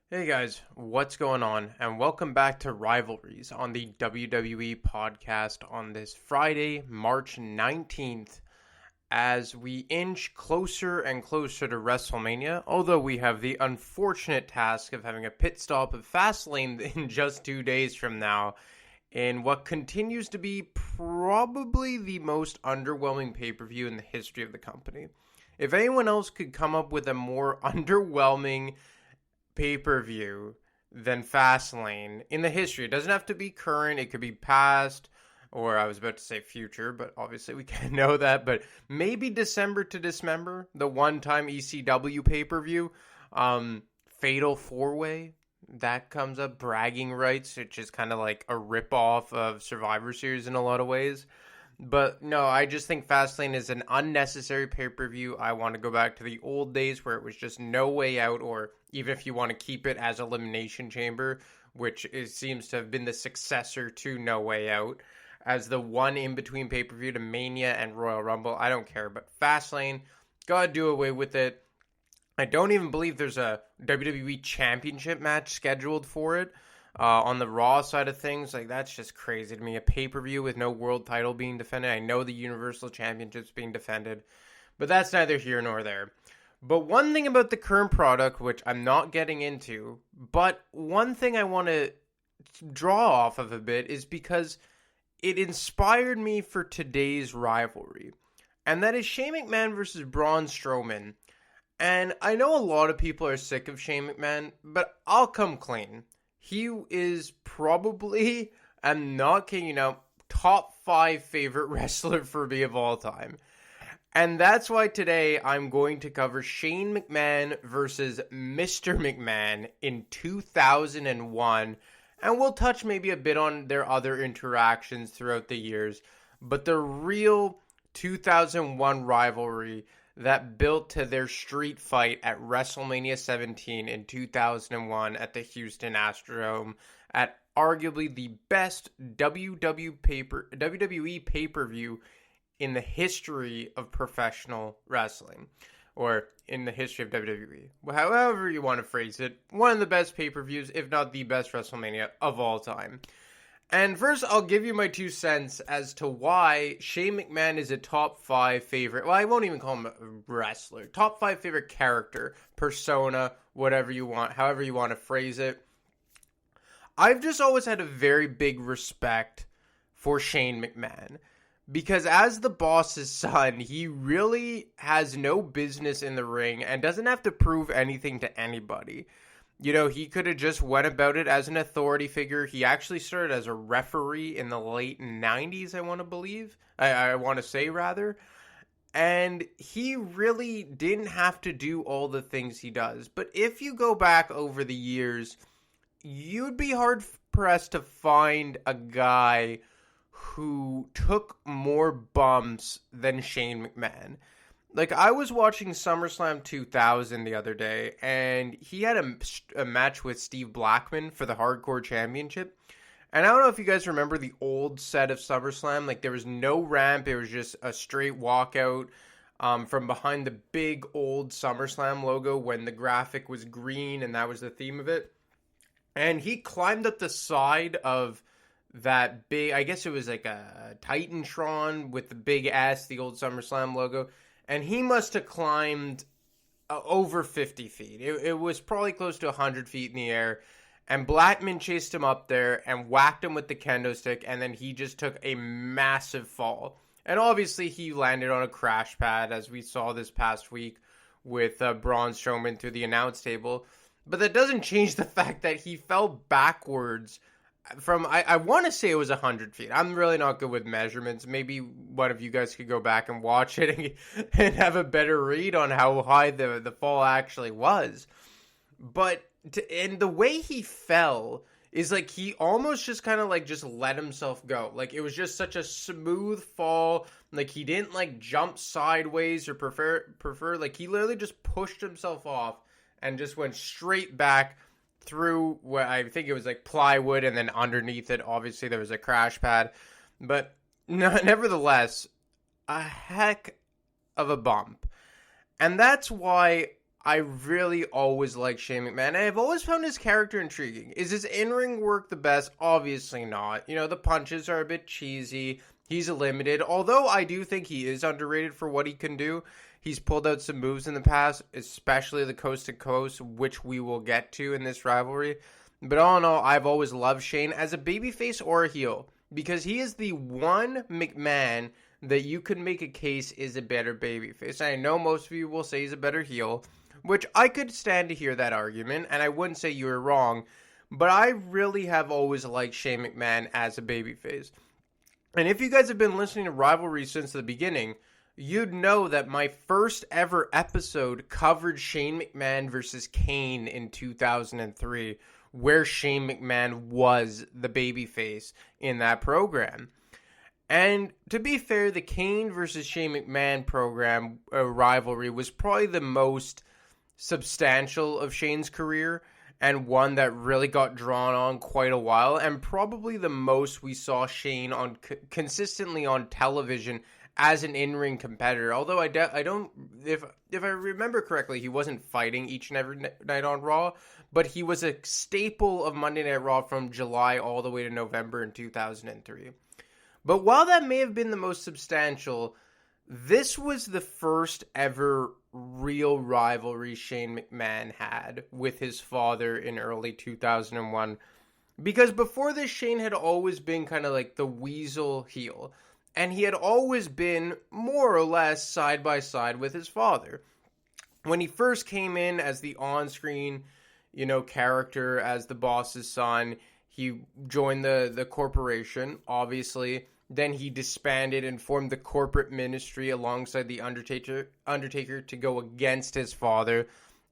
Hey guys, what's going on? And welcome back to Rivalries on the WWE podcast on this Friday, March 19th, as we inch closer and closer to WrestleMania, although we have the unfortunate task of having a pit stop at Fastlane in just 2 days from now, in what continues to be probably the most underwhelming pay-per-view in the history of the company. If anyone else could come up with a more underwhelming pay-per-view than Fastlane in the history. It doesn't have to be current. It could be past, or I was about to say future, but obviously we can't know that. But maybe December to Dismember, the one-time ECW pay-per-view. Fatal 4-Way, that comes up. Bragging Rights, which is kind of like a rip-off of Survivor Series in a lot of ways. But no, I just think Fastlane is an unnecessary pay-per-view. I want to go back to the old days where it was just No Way Out, or even if you want to keep it as Elimination Chamber, which seems to have been the successor to No Way Out, as the one in-between pay-per-view to Mania and Royal Rumble. I don't care, but Fastlane, gotta do away with it. I don't even believe there's a WWE Championship match scheduled for it. On the Raw side of things, like, that's just crazy to me. A pay-per-view with no world title being defended. I know the Universal Championship's being defended, but that's neither here nor there. But one thing about the current product, which I'm not getting into, but one thing I want to draw off of a bit is because it inspired me for today's rivalry. And that is Shane McMahon versus Braun Strowman. And I know a lot of people are sick of Shane McMahon, but I'll come clean. He is probably, I'm not kidding you now, top 5 favorite wrestler for me of all time. And that's why today I'm going to cover Shane McMahon versus Mr. McMahon in 2001. And we'll touch maybe a bit on their other interactions throughout the years. But the real 2001 rivalry that built to their street fight at WrestleMania 17 in 2001 at the Houston Astrodome at arguably the best WWE pay-per-view in the history of professional wrestling, or in the history of WWE. However you want to phrase it, one of the best pay-per-views, if not the best WrestleMania of all time. And first, I'll give you my 2 cents as to why Shane McMahon is a top 5 favorite. Well, I won't even call him a wrestler. Top 5 favorite character, persona, whatever you want, however you want to phrase it. I've just always had a very big respect for Shane McMahon, because as the boss's son, he really has no business in the ring and doesn't have to prove anything to anybody. You know, he could have just went about it as an authority figure. He actually started as a referee in the late 90s, I want to believe. I want to say, rather. And he really didn't have to do all the things he does. But if you go back over the years, you'd be hard-pressed to find a guy who took more bumps than Shane McMahon. Like, I was watching SummerSlam 2000 the other day, and he had a match with Steve Blackman for the Hardcore Championship. And I don't know if you guys remember the old set of SummerSlam. Like, there was no ramp. It was just a straight walkout from behind the big old SummerSlam logo when the graphic was green, and that was the theme of it. And he climbed up the side of that big, I guess it was like a Titantron with the big S, the old SummerSlam logo. And he must have climbed over 50 feet. It was probably close to 100 feet in the air. And Blackman chased him up there and whacked him with the kendo stick. And then he just took a massive fall. And obviously he landed on a crash pad, as we saw this past week with Braun Strowman through the announce table. But that doesn't change the fact that he fell backwards from, I want to say it was 100 feet. I'm really not good with measurements. Maybe one of you guys could go back and watch it and have a better read on how high the fall actually was. But, and the way he fell is like he almost just kind of like just let himself go. Like, it was just such a smooth fall. Like, he didn't like jump sideways or prefer like, he literally just pushed himself off and just went straight back through what I think it was like plywood, and then underneath it, obviously, there was a crash pad. But nevertheless, a heck of a bump. And that's why I really always liked Shane McMahon, and I've always found his character intriguing. Is his in-ring work the best? Obviously not. You know, the punches are a bit cheesy. He's limited, although I do think he is underrated for what he can do. He's pulled out some moves in the past, especially the coast to coast, which we will get to in this rivalry. But all in all, I've always loved Shane as a babyface or a heel, because he is the one McMahon that you could make a case is a better babyface. I know most of you will say he's a better heel, which I could stand to hear that argument, and I wouldn't say you were wrong, but I really have always liked Shane McMahon as a babyface. And if you guys have been listening to Rivalries since the beginning, you'd know that my first ever episode covered Shane McMahon versus Kane in 2003, where Shane McMahon was the babyface in that program. And to be fair, the Kane versus Shane McMahon program rivalry was probably the most substantial of Shane's career, and one that really got drawn on quite a while, and probably the most we saw Shane on consistently on television as an in-ring competitor. Although I don't, if I remember correctly, he wasn't fighting each and every night on Raw, but he was a staple of Monday Night Raw from July all the way to November in 2003. But while that may have been the most substantial, this was the first ever real rivalry Shane McMahon had with his father in early 2001. Because before this, Shane had always been kind of like the weasel heel. And he had always been more or less side by side with his father. When he first came in as the on-screen, character, as the boss's son, he joined the corporation, obviously. Then he disbanded and formed the corporate ministry alongside the Undertaker to go against his father.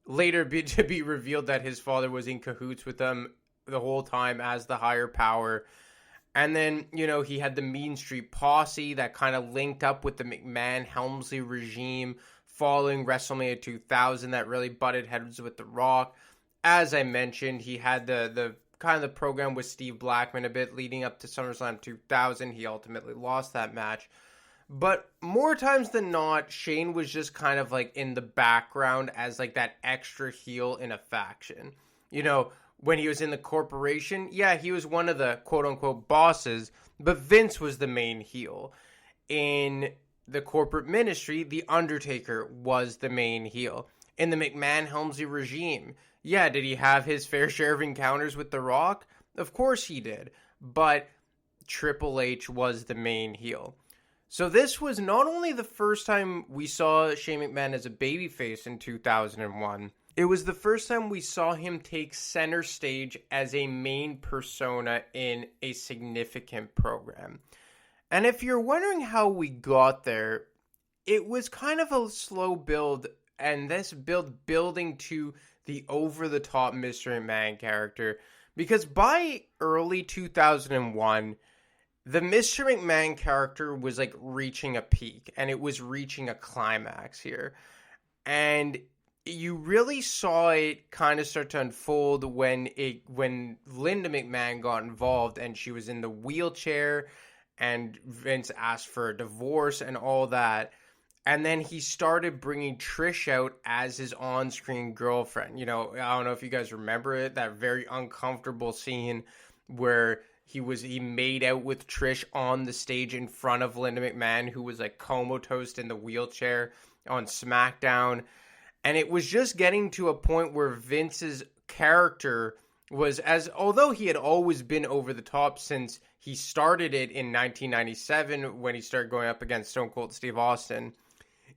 Later to be revealed that his father was in cahoots with them the whole time as the higher power. And then, he had the Mean Street Posse that kind of linked up with the McMahon-Helmsley regime following WrestleMania 2000 that really butted heads with The Rock. As I mentioned, he had the kind of the program with Steve Blackman a bit leading up to SummerSlam 2000. He ultimately lost that match. But more times than not, Shane was just kind of like in the background as like that extra heel in a faction. When he was in the corporation, yeah, he was one of the quote-unquote bosses, but Vince was the main heel. In the corporate ministry, The Undertaker was the main heel. In the McMahon-Helmsley regime, yeah, did he have his fair share of encounters with The Rock? Of course he did, but Triple H was the main heel. So this was not only the first time we saw Shane McMahon as a babyface in 2001, it was the first time we saw him take center stage as a main persona in a significant program. And if you're wondering how we got there, it was kind of a slow build, and this building to the over-the-top Mr. McMahon character, because by early 2001, the Mr. McMahon character was like reaching a peak, and it was reaching a climax here. And you really saw it kind of start to unfold when Linda McMahon got involved and she was in the wheelchair and Vince asked for a divorce and all that. And then he started bringing Trish out as his on-screen girlfriend. I don't know if you guys remember it, that very uncomfortable scene where he made out with Trish on the stage in front of Linda McMahon, who was like comatose in the wheelchair on SmackDown. And it was just getting to a point where Vince's character was, although he had always been over the top since he started it in 1997 when he started going up against Stone Cold Steve Austin.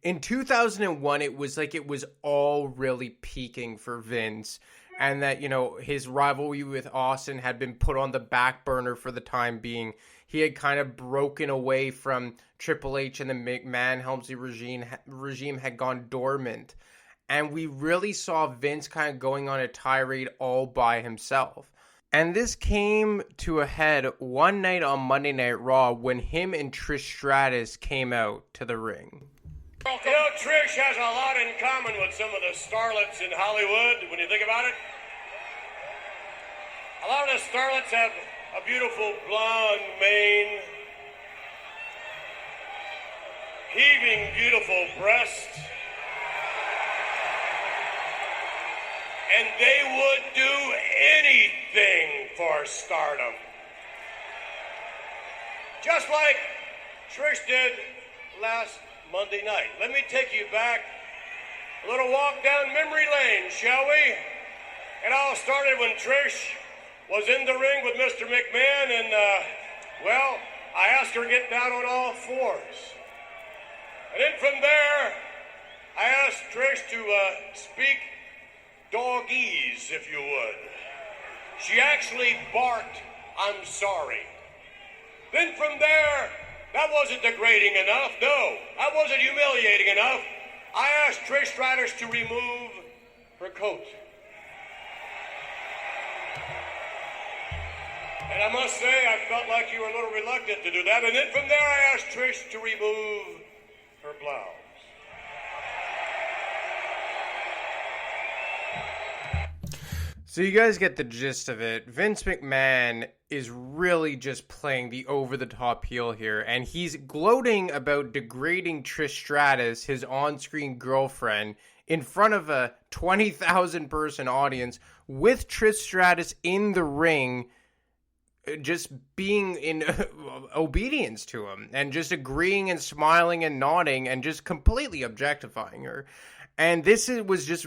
In 2001, it was all really peaking for Vince. And that, his rivalry with Austin had been put on the back burner for the time being. He had kind of broken away from Triple H, and the McMahon-Helmsley regime had gone dormant. And we really saw Vince kind of going on a tirade all by himself. And this came to a head one night on Monday Night Raw when him and Trish Stratus came out to the ring. Trish has a lot in common with some of the starlets in Hollywood, when you think about it. A lot of the starlets have a beautiful blonde mane, heaving beautiful breasts, and they would do anything for stardom. Just like Trish did last Monday night. Let me take you back a little walk down memory lane, shall we? It all started when Trish was in the ring with Mr. McMahon, and, well, I asked her to get down on all fours. And then from there, I asked Trish to speak dogese, if you would. She actually barked, "I'm sorry." Then from there, that wasn't degrading enough. No, that wasn't humiliating enough. I asked Trish Stratus to remove her coat. And I must say, I felt like you were a little reluctant to do that. And then from there, I asked Trish to remove her blouse. So you guys get the gist of it. Vince McMahon is really just playing the over-the-top heel here, and he's gloating about degrading Trish Stratus, his on-screen girlfriend, in front of a 20,000-person audience with Trish Stratus in the ring, just being in obedience to him, and just agreeing and smiling and nodding and just completely objectifying her. And this was just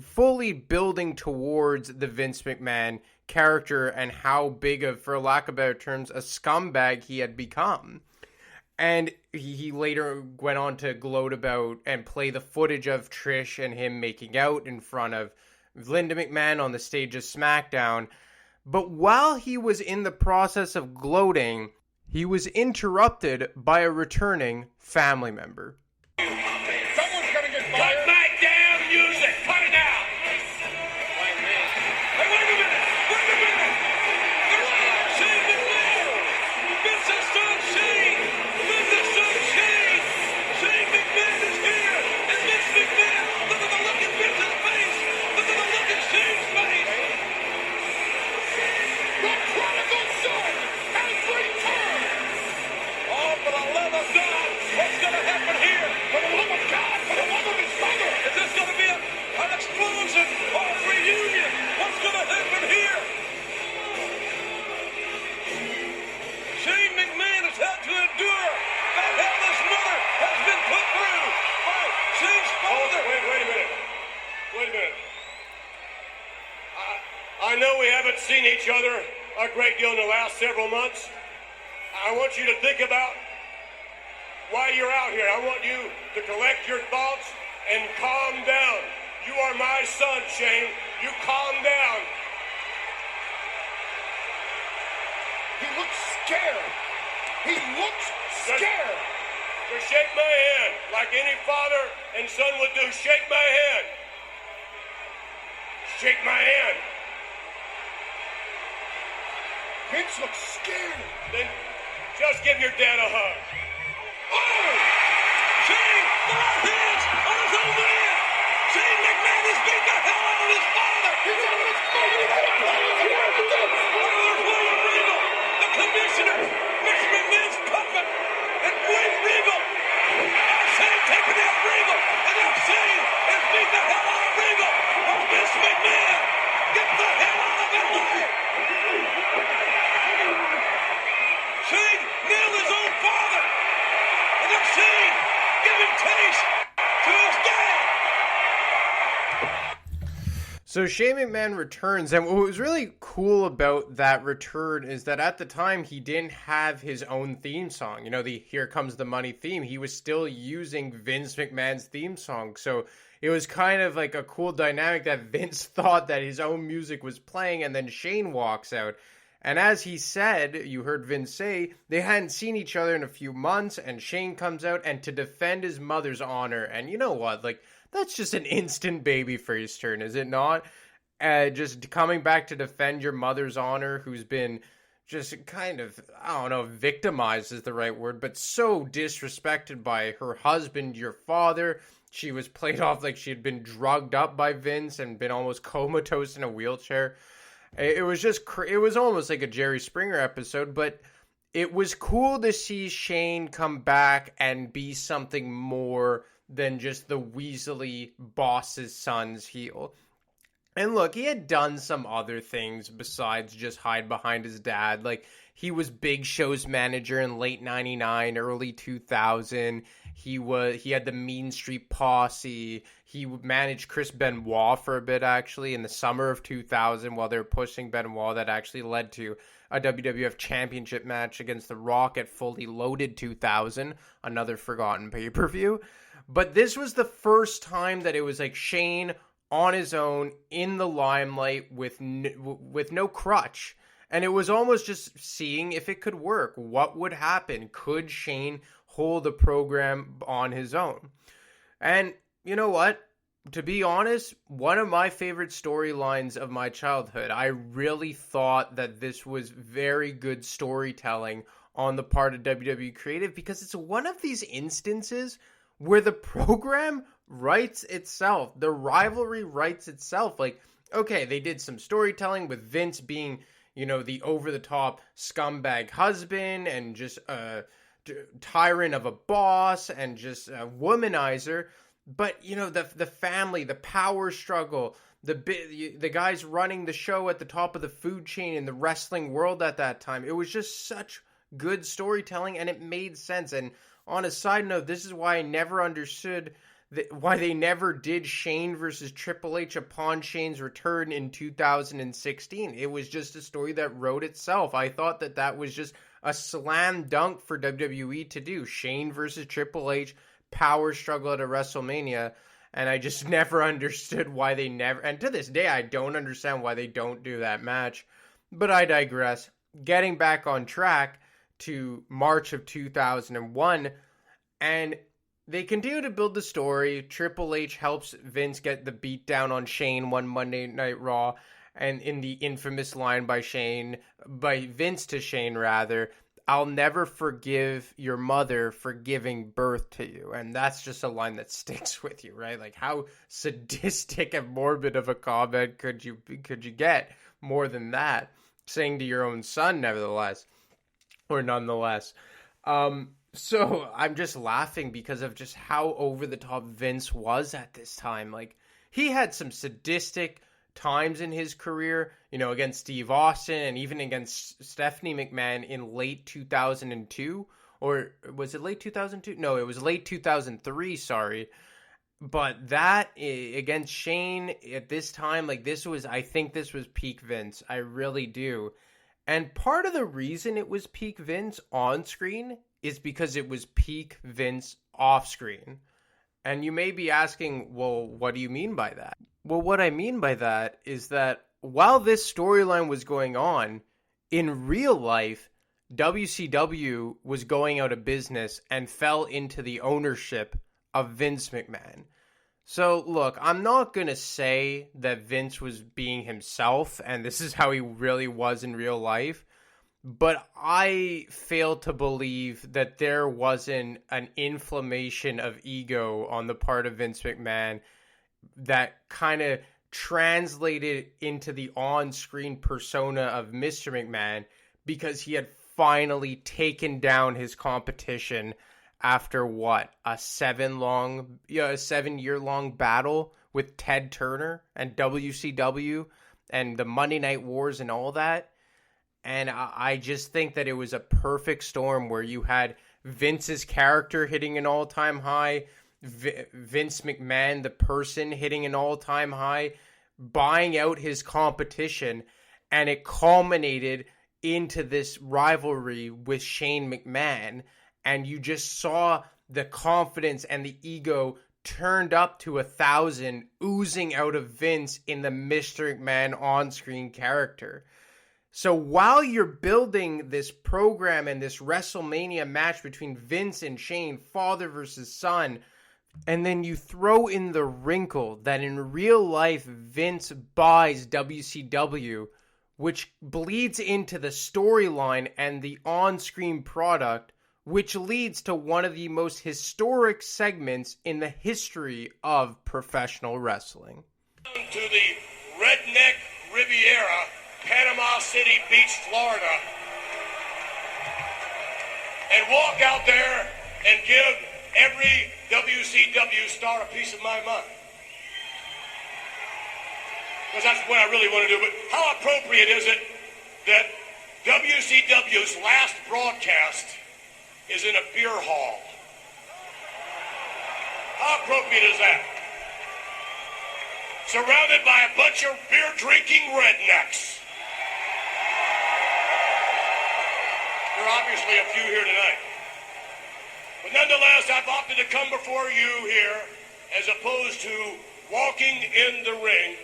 fully building towards the Vince McMahon character and how big of, for lack of better terms, a scumbag he had become. And he later went on to gloat about and play the footage of Trish and him making out in front of Linda McMahon on the stage of SmackDown. But while he was in the process of gloating, he was interrupted by a returning family member. Someone's gonna get fired. Cut my damn music! Cut it out! Hey, wait a minute! There's Shane McMahon! Vince has done Shane! Vince has done Shane! Shane McMahon is here! And Vince McMahon, look at the look in Vince's face! Look at the look in Shane's face! The prodigal son has returned! Oh, for the love of God! What's gonna happen here? For the love of God! For the love of his mother! Is this gonna be an explosion or a reunion? What's gonna happen here? Shane McMahon has had to endure the hell his mother has been put through by Shane's father. Oh, wait a minute. Wait a minute. I know we haven't seen each other a great deal in the last several months. I want you to think about why you're out here. I want you to collect your thoughts and calm down. You are my son, Shane. You calm down. He looks scared. He looks scared. Just shake my hand like any father and son would do. Shake my hand. Shake my hand. Vince looks scared. Then just give your dad a hug. Oh! Shane, the left hands on his own man. Shane McMahon has beat the hell out of his father. He's out of his There's William Regal, the commissioner, Vince McMahon's puppet, and William Regal. Now Shane taking out Regal, and now Shane has beat the hell out of Regal. Oh, Vince McMahon, get the hell out of LA. Shane nailed his own father. And now Shane giving taste to his dad. So Shane McMahon returns, and what was really cool about that return is that at the time he didn't have his own theme song. You know, the Here Comes the Money theme. He was still using Vince McMahon's theme song. So it was kind of like a cool dynamic that Vince thought that his own music was playing, and then Shane walks out. And as he said, you heard Vince say, they hadn't seen each other in a few months, and Shane comes out and to defend his mother's honor. And you know what? Like, that's just an instant babyface turn, is it not? Just coming back to defend your mother's honor, who's been just kind of, I don't know, victimized is the right word, but so disrespected by her husband, your father. She was played off like she had been drugged up by Vince and been almost comatose in a wheelchair. It was just, it was almost like a Jerry Springer episode, but it was cool to see Shane come back and be something more than just the Weasley boss's son's heel. And look, he had done some other things besides just hide behind his dad. Like, he was Big Show's manager in late 99, early 2000. He had the Mean Street Posse. He managed Chris Benoit for a bit, actually, in the summer of 2000 while they were pushing Benoit. That actually led to a WWF Championship match against The Rock at Fully Loaded 2000, another forgotten pay-per-view. But this was the first time that it was like Shane on his own in the limelight with no crutch. And it was almost just seeing if it could work. What would happen? Could Shane hold the program on his own? And you know what? To be honest, one of my favorite storylines of my childhood. I really thought that this was very good storytelling on the part of WWE Creative, because it's one of these instances where the program writes itself. The rivalry writes itself. Like, okay, they did some storytelling with Vince being, the over-the-top scumbag husband and just a tyrant of a boss and just a womanizer. But, the family, the power struggle, the guys running the show at the top of the food chain in the wrestling world at that time. It was just such good storytelling, and it made sense. And on a side note, this is why I never understood why they never did Shane versus Triple H upon Shane's return in 2016. It was just a story that wrote itself. I thought that was just a slam dunk for WWE to do. Shane versus Triple H, power struggle at a WrestleMania. And I just never understood why they never, and to this day, I don't understand why they don't do that match. But I digress. Getting back on track to March of 2001, and they continue to build the story. Triple H helps Vince get the beat down on Shane one Monday Night Raw, and in the infamous line by Vince to Shane rather, "I'll never forgive your mother for giving birth to you." And that's just a line that sticks with you, right? Like, how sadistic and morbid of a comment could you get more than that? Saying to your own son, nonetheless. So I'm just laughing because of just how over the top Vince was at this time. Like, he had some sadistic times in his career, against Steve Austin and even against Stephanie McMahon in late 2002. Or was it late 2002? No, it was late 2003, sorry. But that against Shane at this time, like, I think this was peak Vince. I really do. And part of the reason it was peak Vince on screen is because it was peak Vince off screen. And you may be asking, well, what do you mean by that? Well, what I mean by that is that while this storyline was going on, in real life, WCW was going out of business and fell into the ownership of Vince McMahon. So, look, I'm not going to say that Vince was being himself and this is how he really was in real life, but I fail to believe that there wasn't an inflammation of ego on the part of Vince McMahon that kind of translated into the on-screen persona of Mr. McMahon, because he had finally taken down his competition after a 7-year-long battle with Ted Turner and WCW and the Monday Night Wars and all that. And I just think that it was a perfect storm where you had Vince's character hitting an all-time high, Vince McMahon, the person, hitting an all-time high, buying out his competition, and it culminated into this rivalry with Shane McMahon. And you just saw the confidence and the ego turned up to 1,000, oozing out of Vince in the Mr. McMahon on-screen character. So while you're building this program and this WrestleMania match between Vince and Shane, father versus son, and then you throw in the wrinkle that in real life Vince buys WCW, which bleeds into the storyline and the on-screen product, which leads to one of the most historic segments in the history of professional wrestling. To the Redneck Riviera, Panama City Beach, Florida, and walk out there and give every WCW star a piece of my mind. because that's what I really want to do. But how appropriate is it that WCW's last broadcast is in a beer hall? How appropriate is that? Surrounded by a bunch of beer-drinking rednecks. There are obviously a few here tonight. But nonetheless, I've opted to come before you here as opposed to walking in the ring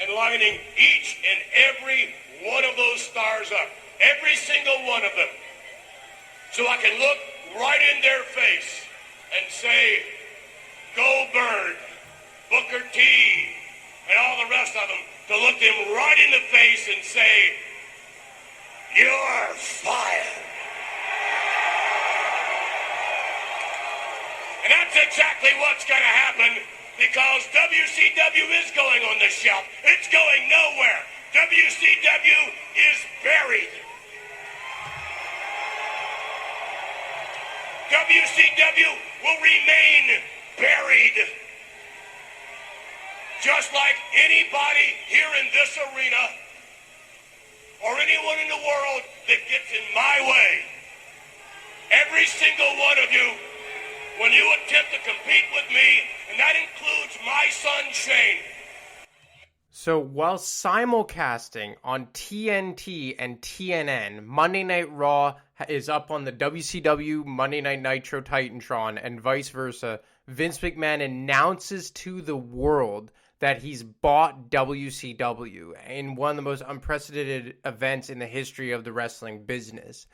and lining each and every one of those stars up. Every single one of them. So I can look right in their face and say, Goldberg, Booker T, and all the rest of them, to look them right in the face and say, you're fired. And that's exactly what's going to happen because WCW is going on the shelf. It's going nowhere. WCW is buried. WCW will remain buried. Just like anybody here in this arena or anyone in the world that gets in my way. Every single one of you, when you attempt to compete with me, and that includes my son Shane. So while simulcasting on TNT and TNN, Monday Night Raw is up on the WCW Monday Night Nitro Titantron and vice versa, Vince McMahon announces to the world that he's bought WCW in one of the most unprecedented events in the history of the wrestling business.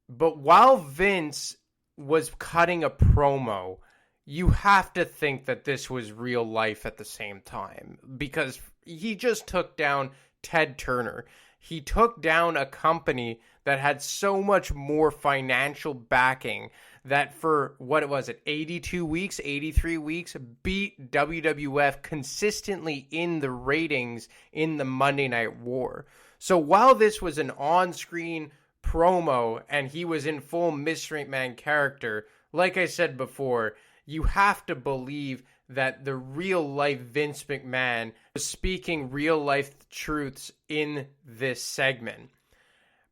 But while Vince was cutting a promo, you have to think that this was real life at the same time, because he just took down Ted Turner. He took down a company that had so much more financial backing that for, 82 weeks, 83 weeks, beat WWF consistently in the ratings in the Monday Night War. So while this was an on-screen promo and he was in full Mystery Man character, like I said before, you have to believe that the real-life Vince McMahon was speaking real-life truths in this segment.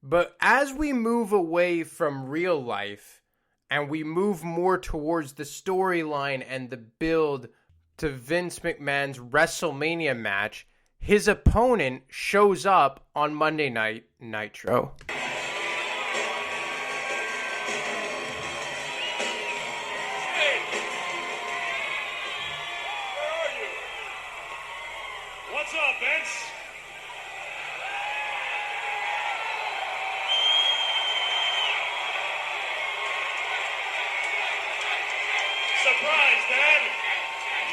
But as we move away from real life and we move more towards the storyline and the build to Vince McMahon's WrestleMania match, his opponent shows up on Monday Night Nitro. What's up, Vince? Surprise, Dad.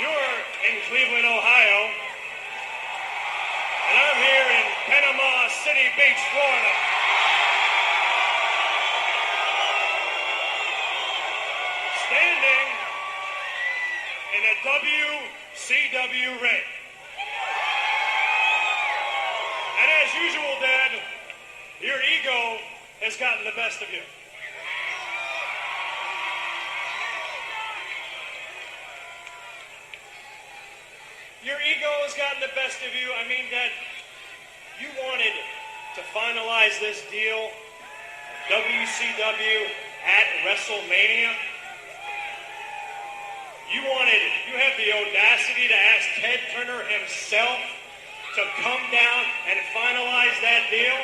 You're in Cleveland, Ohio. And I'm here in Panama City Beach, Florida. Standing in a WCW ring. And as usual, Dad, your ego has gotten the best of you. Your ego has gotten the best of you. I mean, Dad, you wanted to finalize this deal, WCW at WrestleMania. You had the audacity to ask Ted Turner himself to come down and finalize that deal?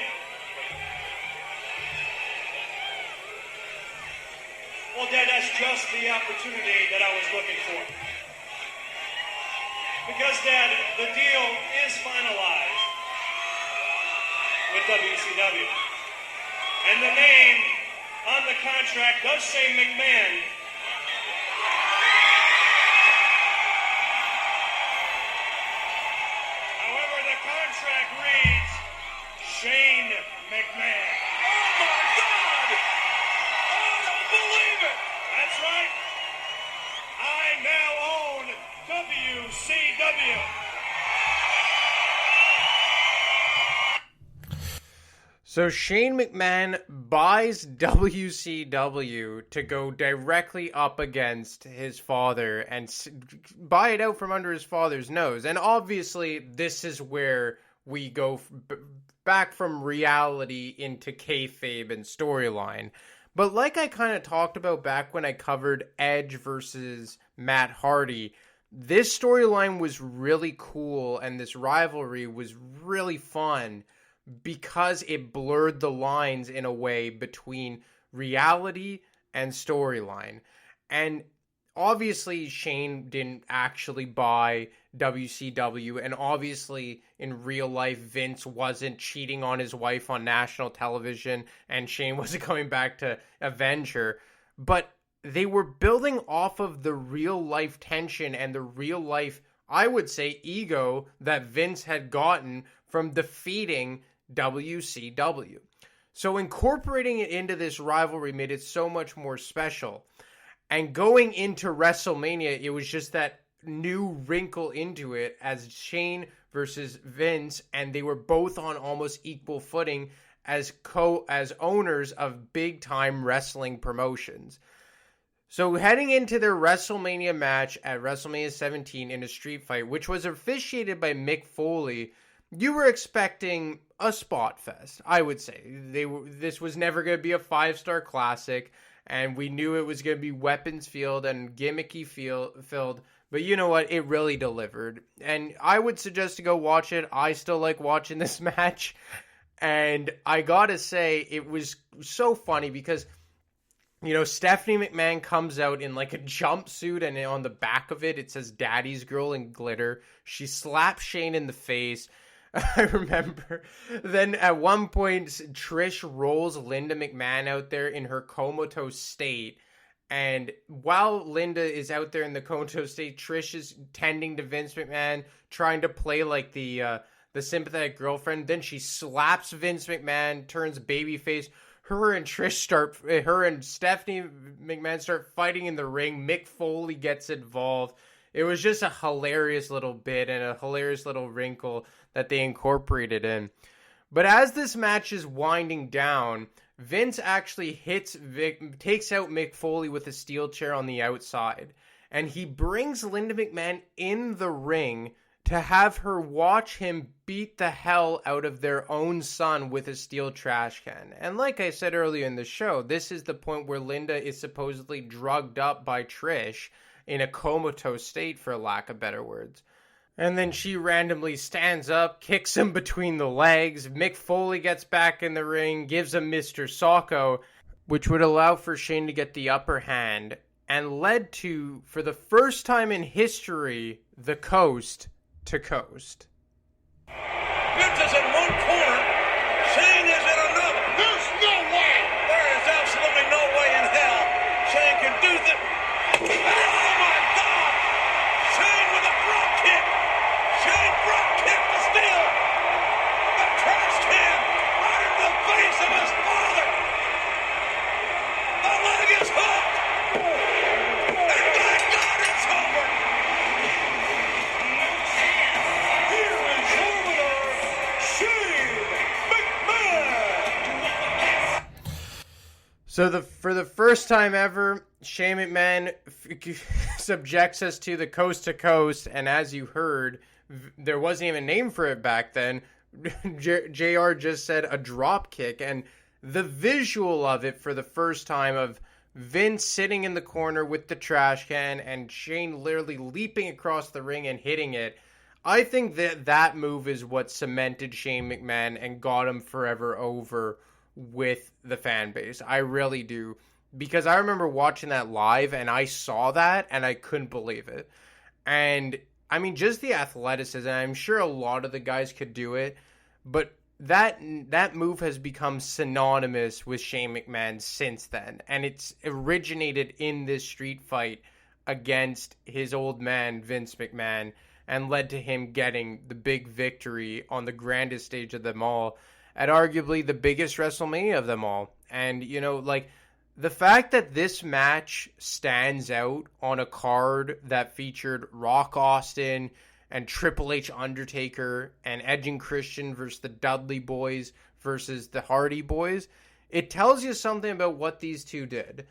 Well, Dad, that's just the opportunity that I was looking for. Because, Dad, the deal is finalized with WCW. And the name on the contract does say McMahon. However, the contract reads Shane McMahon. Oh, my God! I don't believe it! That's right. I now own WCW. So Shane McMahon buys WCW to go directly up against his father and buy it out from under his father's nose. And obviously, this is where we go back from reality into kayfabe and storyline. But like I kind of talked about back when I covered Edge versus Matt Hardy, this storyline was really cool and this rivalry was really fun because it blurred the lines in a way between reality and storyline. And obviously Shane didn't actually buy WCW, and obviously in real life Vince wasn't cheating on his wife on national television and Shane wasn't coming back to avenge her, but they were building off of the real life tension and the real life, I would say, ego that Vince had gotten from defeating WCW. So incorporating it into this rivalry made it so much more special. And going into WrestleMania, it was just that new wrinkle into it as Shane versus Vince, and they were both on almost equal footing as owners of big time wrestling promotions. So heading into their WrestleMania match at WrestleMania 17 in a street fight, which was officiated by Mick Foley, you were expecting a spot fest, I would say. This was never going to be a 5-star classic, and we knew it was going to be weapons filled and gimmicky filled, but you know what? It really delivered. And I would suggest to go watch it. I still like watching this match, and I gotta say, it was so funny because, you know, Stephanie McMahon comes out in like a jumpsuit, and on the back of it, it says Daddy's Girl in glitter. She slaps Shane in the face. I remember then at one point, Trish rolls Linda McMahon out there in her comatose state. And while Linda is out there in the comatose state, Trish is tending to Vince McMahon, trying to play like the sympathetic girlfriend. Then she slaps Vince McMahon, turns babyface. Her and Stephanie McMahon start fighting in the ring. Mick Foley gets involved. It was just a hilarious little bit and a hilarious little wrinkle that they incorporated in. But as this match is winding down, Vince actually takes out Mick Foley with a steel chair on the outside. And he brings Linda McMahon in the ring to have her watch him beat the hell out of their own son with a steel trash can. And like I said earlier in the show, this is the point where Linda is supposedly drugged up by Trish in a comatose state, for lack of better words. And then she randomly stands up, kicks him between the legs. Mick Foley gets back in the ring, gives him Mr. Socko, which would allow for Shane to get the upper hand, and led to, for the first time in history, the coast to coast. Vince is in one corner, Shane is in another. There's no way! There is absolutely no way in hell Shane can do this. Oh my God! Shane with a drop kick! Shane drop kick to steal! A trash can right in the face of his father! The leg is hooked! And my God, it's over! Here is your winner, Shane McMahon! So for the first time ever, Shane McMahon subjects us to the coast to coast, and as you heard, there wasn't even a name for it back then. JR just said a drop kick, and the visual of it for the first time of Vince sitting in the corner with the trash can and Shane literally leaping across the ring and hitting it. I think that move is what cemented Shane McMahon and got him forever over with the fan base. I really do. Because I remember watching that live and I saw that and I couldn't believe it. And I mean, just the athleticism, I'm sure a lot of the guys could do it, but that move has become synonymous with Shane McMahon since then. And it's originated in this street fight against his old man, Vince McMahon, and led to him getting the big victory on the grandest stage of them all at arguably the biggest WrestleMania of them all. And, you know, like, the fact that this match stands out on a card that featured Rock Austin and Triple H, Undertaker, and Edge and Christian versus the Dudley Boys versus the Hardy Boys, it tells you something about what these two did.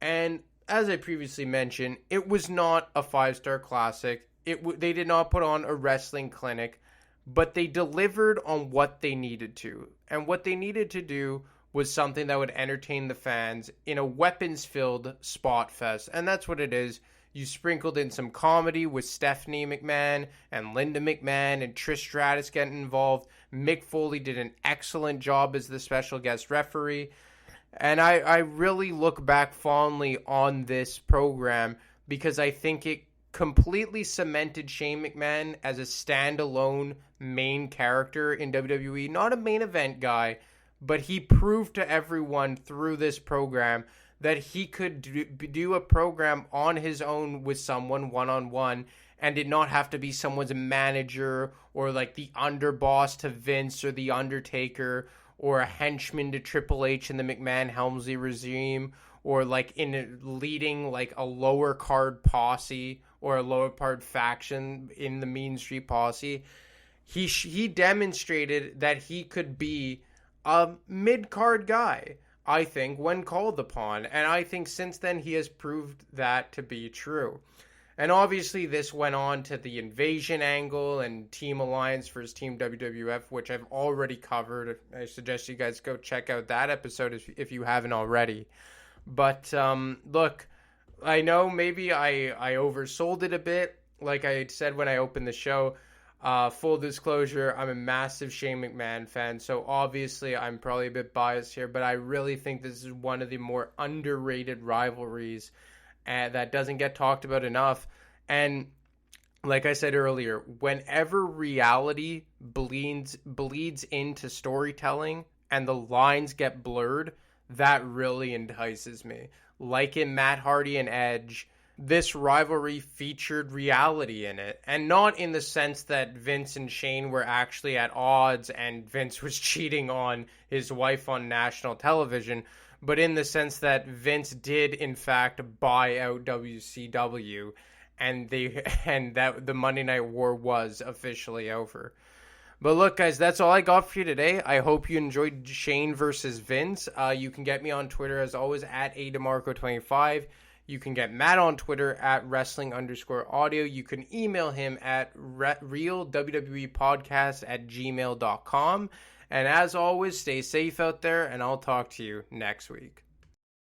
And as I previously mentioned, it was not a 5-star classic. They did not put on a wrestling clinic, but they delivered on what they needed to. And what they needed to do was something that would entertain the fans in a weapons-filled spot fest. And that's what it is. You sprinkled in some comedy with Stephanie McMahon and Linda McMahon and Trish Stratus getting involved. Mick Foley did an excellent job as the special guest referee. And I really look back fondly on this program because I think it completely cemented Shane McMahon as a standalone main character in WWE. Not a main event guy, but he proved to everyone through this program that he could do a program on his own with someone one-on-one and did not have to be someone's manager or like the underboss to Vince or The Undertaker or a henchman to Triple H in the McMahon-Helmsley regime or like leading like a lower card posse or a lower card faction in the Mean Street Posse. He demonstrated that he could be a mid-card guy, I think, when called upon. And I think since then he has proved that to be true. And obviously this went on to the Invasion angle and Team Alliance versus Team WWF, which I've already covered. I suggest you guys go check out that episode if you haven't already. But look, I know maybe I oversold it a bit, like I said when I opened the show. Full disclosure, I'm a massive Shane McMahon fan, so obviously I'm probably a bit biased here, but I really think this is one of the more underrated rivalries that doesn't get talked about enough. And like I said earlier, whenever reality bleeds into storytelling and the lines get blurred, that really entices me. Like in Matt Hardy and Edge, this rivalry featured reality in it. And not in the sense that Vince and Shane were actually at odds and Vince was cheating on his wife on national television, but in the sense that Vince did, in fact, buy out WCW, and that the Monday Night War was officially over. But look, guys, that's all I got for you today. I hope you enjoyed Shane versus Vince. You can get me on Twitter, as always, at ADeMarco25. You can get Matt on Twitter at wrestling_audio. You can email him at realwwepodcast@gmail.com. And as always, stay safe out there, and I'll talk to you next week.